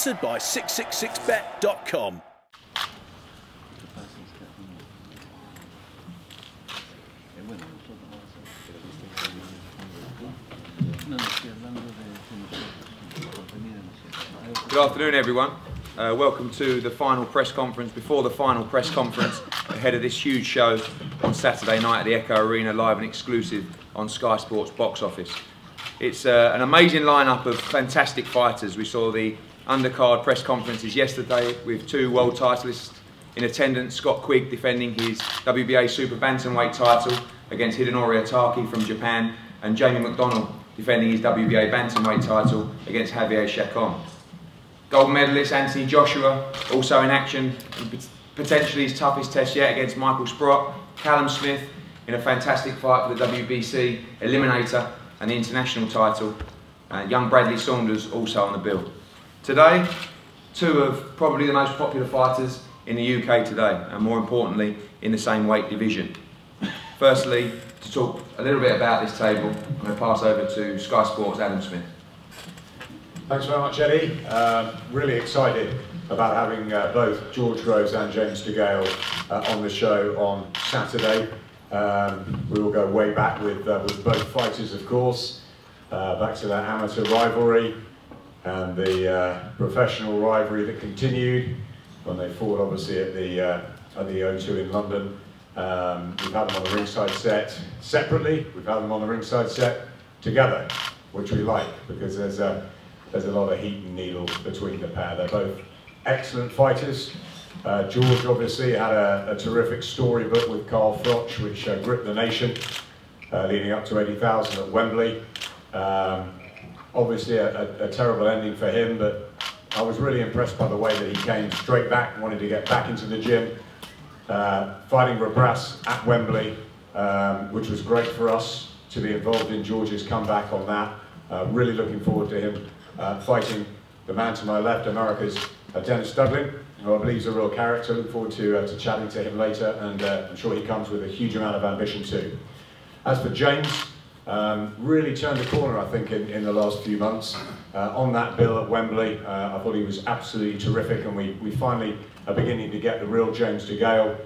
Sponsored by 666bet.com. Good afternoon, everyone. Welcome to the final press conference, before the final press conference, ahead of this huge show on Saturday night at the Echo Arena, live and exclusive on Sky Sports Box Office. It's an amazing lineup of fantastic fighters. We saw the undercard press conferences yesterday with two world titleists in attendance. Scott Quigg defending his WBA Super Bantamweight title against Hidenori Otaki from Japan, and Jamie McDonnell defending his WBA Bantamweight title against Javier Chacon. Gold medalist Anthony Joshua also in action, potentially his toughest test yet against Michael Sprott. Callum Smith in a fantastic fight for the WBC Eliminator and the international title. Young Bradley Saunders also on the bill. Today, two of probably the most popular fighters in the UK today, and more importantly, in the same weight division. Firstly, to talk a little bit about this table, I'm going to pass over to Sky Sports' Adam Smith. Thanks very much, Eddie. Really excited about having both George Groves and James DeGALE on the show on Saturday. We will go way back with both fighters, of course, back to that amateur rivalry and the professional rivalry that continued when they fought, obviously, at the O2 in London. We've had them on the ringside set separately. We've had them on the ringside set together, which we like because there's a lot of heat and needle between the pair. They're both excellent fighters. George obviously had a terrific storybook with Carl Froch, which gripped the nation, leading up to 80,000 at Wembley. Obviously a terrible ending for him, but I was really impressed by the way that he came straight back, wanted to get back into the gym, fighting Rabras at Wembley, which was great for us to be involved in George's comeback on that. Really looking forward to him fighting the man to my left, America's Denis Douglin, who I believe is a real character. Look forward to chatting to him later, and I'm sure he comes with a huge amount of ambition too. As for James, really turned the corner, I think, in the last few months. On that bill at Wembley, I thought he was absolutely terrific, and we finally are beginning to get the real James DeGALE.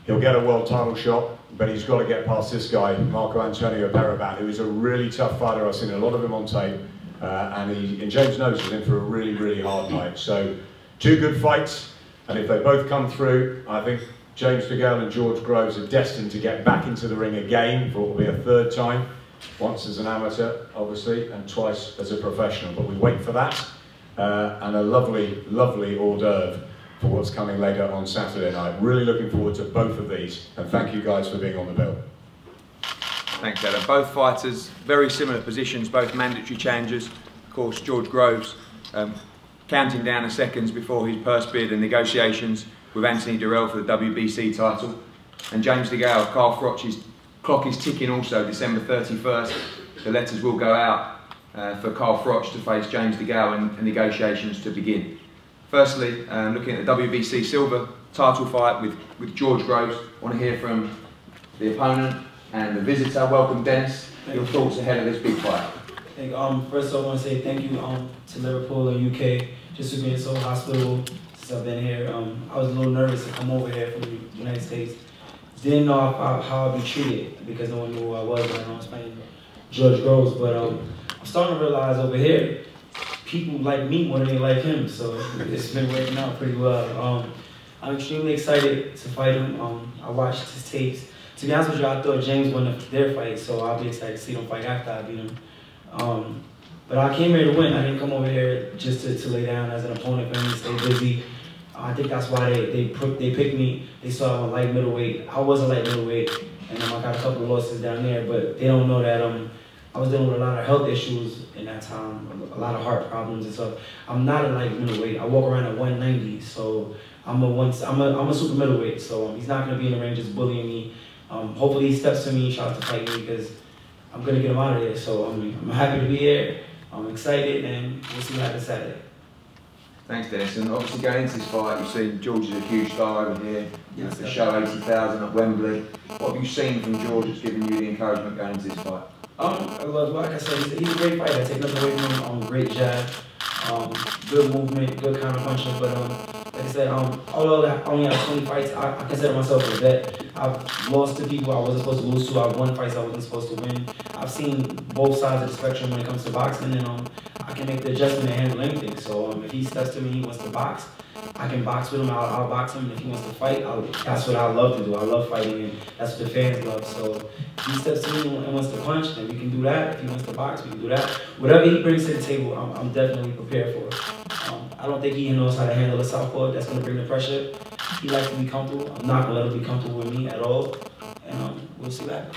He'll get a world title shot, but he's got to get past this guy, Marco Antonio PERIBAN, who is a really tough fighter. I've seen a lot of him on tape, and James knows he's in for a really, really hard night. So, two good fights, and if they both come through, I think James DeGALE and George Groves are destined to get back into the ring again for what will be a third time, once as an amateur, obviously, and twice as a professional. But we wait for that, and a lovely, lovely hors d'oeuvre for what's coming later on Saturday night. Really looking forward to both of these, and thank you guys for being on the bill. Thanks, Adam. Both fighters, very similar positions, both mandatory challengers. Of course, George Groves counting down the seconds before his purse bid and negotiations with Anthony Durrell for the WBC title. And James DeGALE, Carl Froch's clock is ticking also, December 31st. The letters will go out for Carl Froch to face James DeGALE and negotiations to begin. Firstly, looking at the WBC silver title fight with George Groves, I want to hear from the opponent and the visitor. Welcome, Dennis. Your thoughts ahead of this big fight? First I want to say thank you to Liverpool and UK just for being so hospitable since I've been here. I was a little nervous to come over here from the United States. Didn't know how I'd be treated because no one knew who I was when I was playing George Groves. But I'm starting to realize over here, people like me more than they like him, so it's been working out pretty well. I'm extremely excited to fight him. I watched his tapes. To be honest with you, I thought James won their fight, so I'll be excited to see them fight after I beat him. But I came here to win. I didn't come over here just to lay down as an opponent for me to stay busy. I think that's why they picked me. They saw I'm a light middleweight. I was a light middleweight, and I got a couple of losses down there, but they don't know that I was dealing with a lot of health issues in that time, a lot of heart problems and stuff. I'm not a light middleweight. I walk around at 190, so I'm a super middleweight. So he's not going to be in the ring just bullying me. Hopefully he steps to me and tries to fight me because I'm going to get him out of there. So I'm happy to be here. I'm excited, and we'll see what happens Saturday. Thanks, Dennis. And obviously going into this fight, you've seen George is a huge star over here. Yes, the show 80,000 at Wembley. What have you seen from George that's given you the encouragement going into this fight? Like I said, he's a great fighter. I take nothing away from him. Great jab. Good movement, good counter punching. But like I said, although I only have 20 fights, I consider myself a vet. I've lost to people I wasn't supposed to lose to. I've won fights I wasn't supposed to win. I've seen both sides of the spectrum when it comes to boxing, and I can make the adjustment and handle anything. So if he steps to me, he wants to box, I can box with him. I'll box him. If he wants to fight, that's what I love to do. I love fighting, and that's what the fans love. So if he steps to me and wants to punch, then we can do that. If he wants to box, we can do that. Whatever he brings to the table, I'm definitely prepared for it. I don't think he knows how to handle a southpaw. That's going to bring the pressure. He likes to be comfortable. I'm not going to let him be comfortable with me at all. And we'll see that.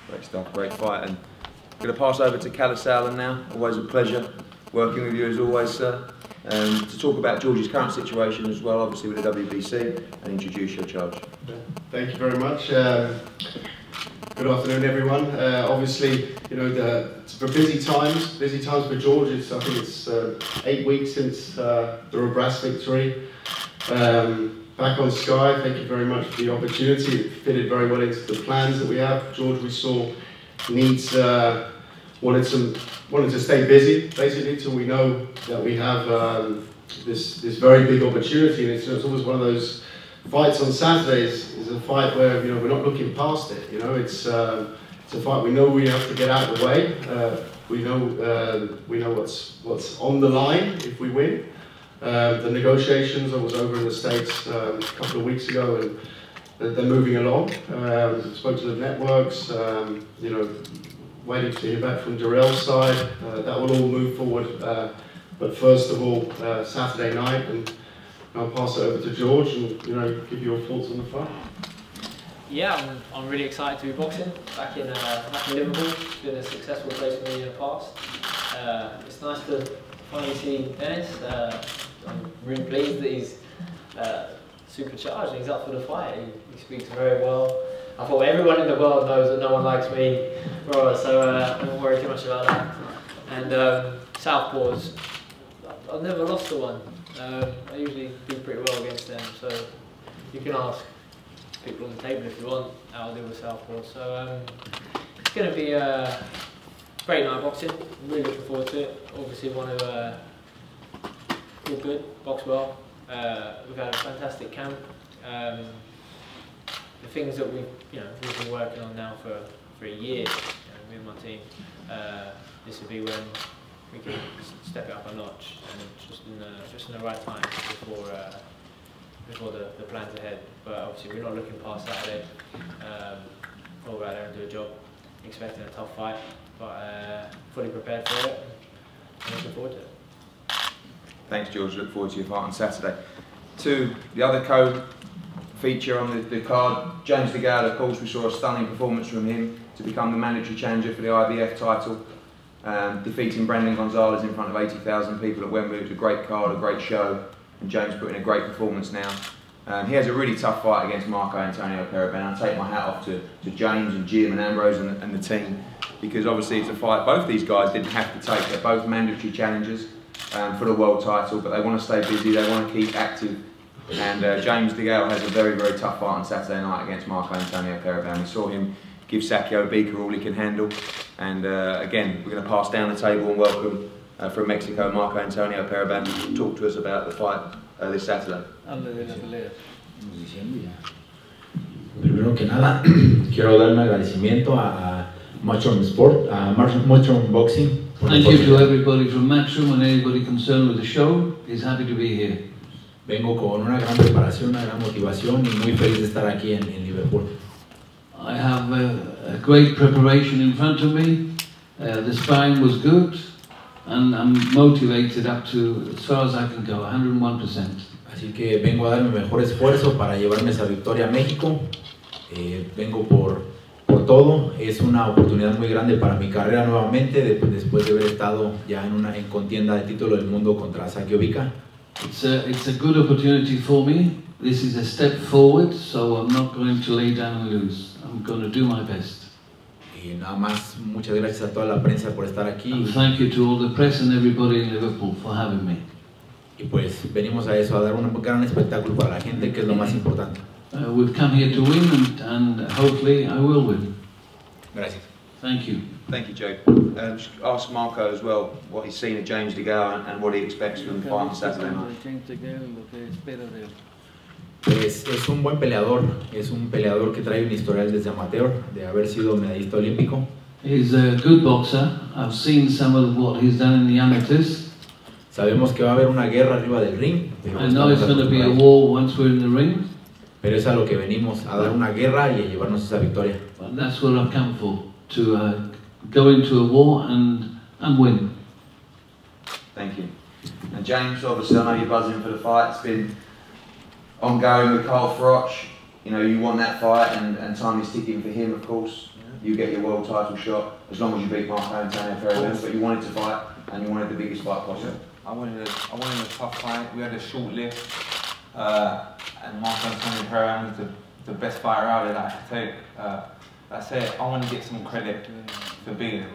Great stuff, great fight. And I'm going to pass over to Kalisalen now. Always a pleasure working with you as always, sir. To talk about George's current situation as well, obviously with the WBC, and introduce your charge. Thank you very much. Good afternoon, everyone. Obviously, you know, it's for busy times for George. I think it's 8 weeks since the Robras victory. Back on Sky, thank you very much for the opportunity. It fitted very well into the plans that we have. George, we saw, needs, wanted to stay busy, basically, till we know that we have this very big opportunity. And it's always one of those fights on Saturdays is a fight where, you know, we're not looking past it. You know, it's a fight we know we have to get out of the way. We know what's on the line if we win. The negotiations, I was over in the States a couple of weeks ago, and they're moving along. Spoke to the networks, you know, waiting to hear back from DeGALE's side. That will all move forward. But first of all, Saturday night, and I'll pass it over to George and, you know, give your thoughts on the fight. Yeah, I'm really excited to be boxing back in Liverpool. It's been a successful place for me in the past. It's nice to finally see Dennis. I'm really pleased that he's supercharged and he's up for the fight. He speaks very well. I thought everyone in the world knows that no one likes me, so I don't worry too much about that. And southpaws, I've never lost to one. I usually do pretty well against them, so you can ask people on the table if you want how I do with southpaw. So it's going to be a great night of boxing. I'm really looking forward to it. Obviously want to feel good, box well. We've had a fantastic camp. The things that we've been working on now for a year, me and my team. This will be when we can step it up a notch, and just in the right time before the plans ahead. But obviously we're not looking past Saturday. We'll go out there and do a job, expecting a tough fight, but fully prepared for it, and looking forward to it. Thanks, George. Look forward to your fight on Saturday. To the other co-feature on the card, James DeGALE, of course, we saw a stunning performance from him to become the mandatory challenger for the IBF title, defeating Brandon Gonzalez in front of 80,000 people at Wembley. It was a great card, a great show, and James put in a great performance now. He has a really tough fight against Marco Antonio PERIBAN. I take my hat off to James and Jim and Ambrose and the team, because obviously it's a fight both these guys didn't have to take. They're both mandatory challengers for the world title, but they want to stay busy, they want to keep active. And James DeGALE has a very, very tough fight on Saturday night against Marco Antonio PERIBAN. We saw him give Sakio Bika all he can handle. And again, we're going to pass down the table and welcome from Mexico, Marco Antonio PERIBAN, to talk to us about the fight this Saturday. Primero que nada, quiero dar un agradecimiento a Matchroom Sport, a Matchroom Boxing. Thank you to everybody from Matchroom and anybody concerned with the show. He's happy to be here. Vengo con una gran preparación, una gran motivación y muy feliz de estar aquí en Liverpool. I have a great preparation in front of me. The sparring was good, and I'm motivated up to as far as I can go, 101%. Así que vengo a dar mi mejor esfuerzo para llevarme esa victoria a México. Vengo por todo. Es una oportunidad muy grande para mi carrera nuevamente, después de haber estado ya en contienda de título del mundo contra Sakio Bika. It's a good opportunity for me. This is a step forward, so I'm not going to lay down and lose. I'm going to do my best. Y nada más, muchas gracias a toda la prensa por estar aquí. And thank you to all the press and everybody in Liverpool for having me. Y pues venimos a eso, a dar un gran espectáculo para la gente, que es lo más importante. We've come here to win, and hopefully I will win. Gracias. Thank you. Thank you, Joe. Just ask Marco as well what he's seen of James DeGALE and what he expects from the fight on Saturday night. Pues es un buen peleador, es un peleador que trae un historial desde amateur, de haber sido medallista olímpico. He's a good boxer. I've seen some of what he's done in the amateurs. Sabemos que va a haber una guerra arriba del ring. I know it's going to be a war once we're in the ring. Pero es a lo que venimos, a dar una guerra y a llevarnos esa victoria. But that's what I've come for, to go into a war and win. Thank you. And James, obviously I know you're buzzing for the fight. It's been ongoing with Carl Froch. You know, you won that fight and time is ticking for him, of course. You get your world title shot as long as you beat Marco Antonio PERIBAN, but you wanted to fight and you wanted the biggest fight possible. I wanted a tough fight. We had a short list, and Marco Antonio PERIBAN was the best fighter out there that I could take. That's it. I want to get some credit for beating him.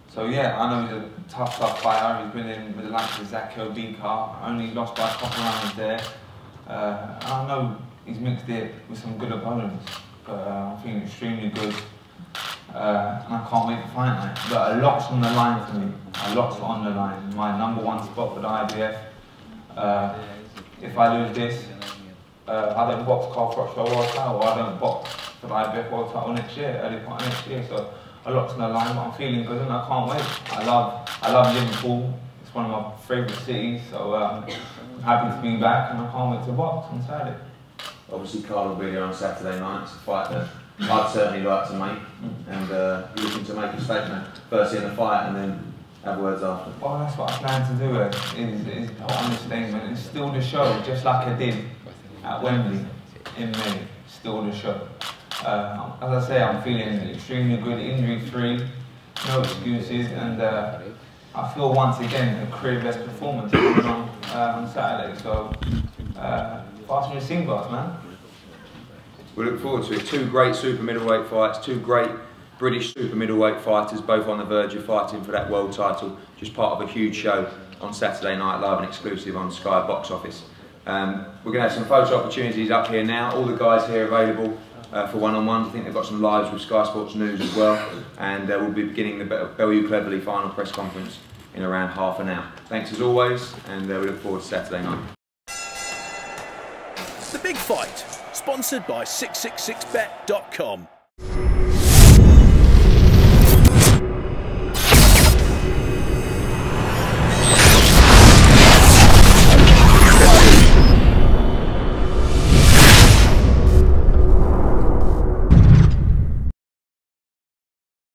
So yeah, I know he's a tough fighter. He's been in with the likes of Zachary Dinka, only lost by a couple rounds there. I know he's mixed it with some good opponents, but I think extremely good. And I can't wait to fight night. But a lot's on the line for me. A lot's on the line. My #1 spot for the IBF. If I lose this, I don't box Carl Froch for a world title. I don't box for the IBF world title next year, early part of next year. So a lot's on the line, but I'm feeling good and I can't wait. I love Liverpool. It's one of my favourite cities. So I'm happy to be back and I can't wait to box on Saturday. Obviously Carl will be there on Saturday night. It's a fight that I'd certainly like to make, and looking to make a statement first in the fight and then have words after. Well, that's what I plan to do, is put on a statement and still the show, just like I did at Wembley in May, still the show. As I say, I'm feeling extremely good, injury-free, no excuses, and I feel once again a career best performance on Saturday, so fasten your seatbelts, man. We look forward to it. Two great super middleweight fights, two great British super middleweight fighters, both on the verge of fighting for that world title. Just part of a huge show on Saturday night, live and exclusive on Sky Box Office. We're going to have some photo opportunities up here now. All the guys here available for one-on-ones. I think they've got some lives with Sky Sports News as well. And we'll be beginning the Bellew Cleverly final press conference in around half an hour. Thanks as always, and we look forward to Saturday night. The Big Fight, sponsored by 666bet.com.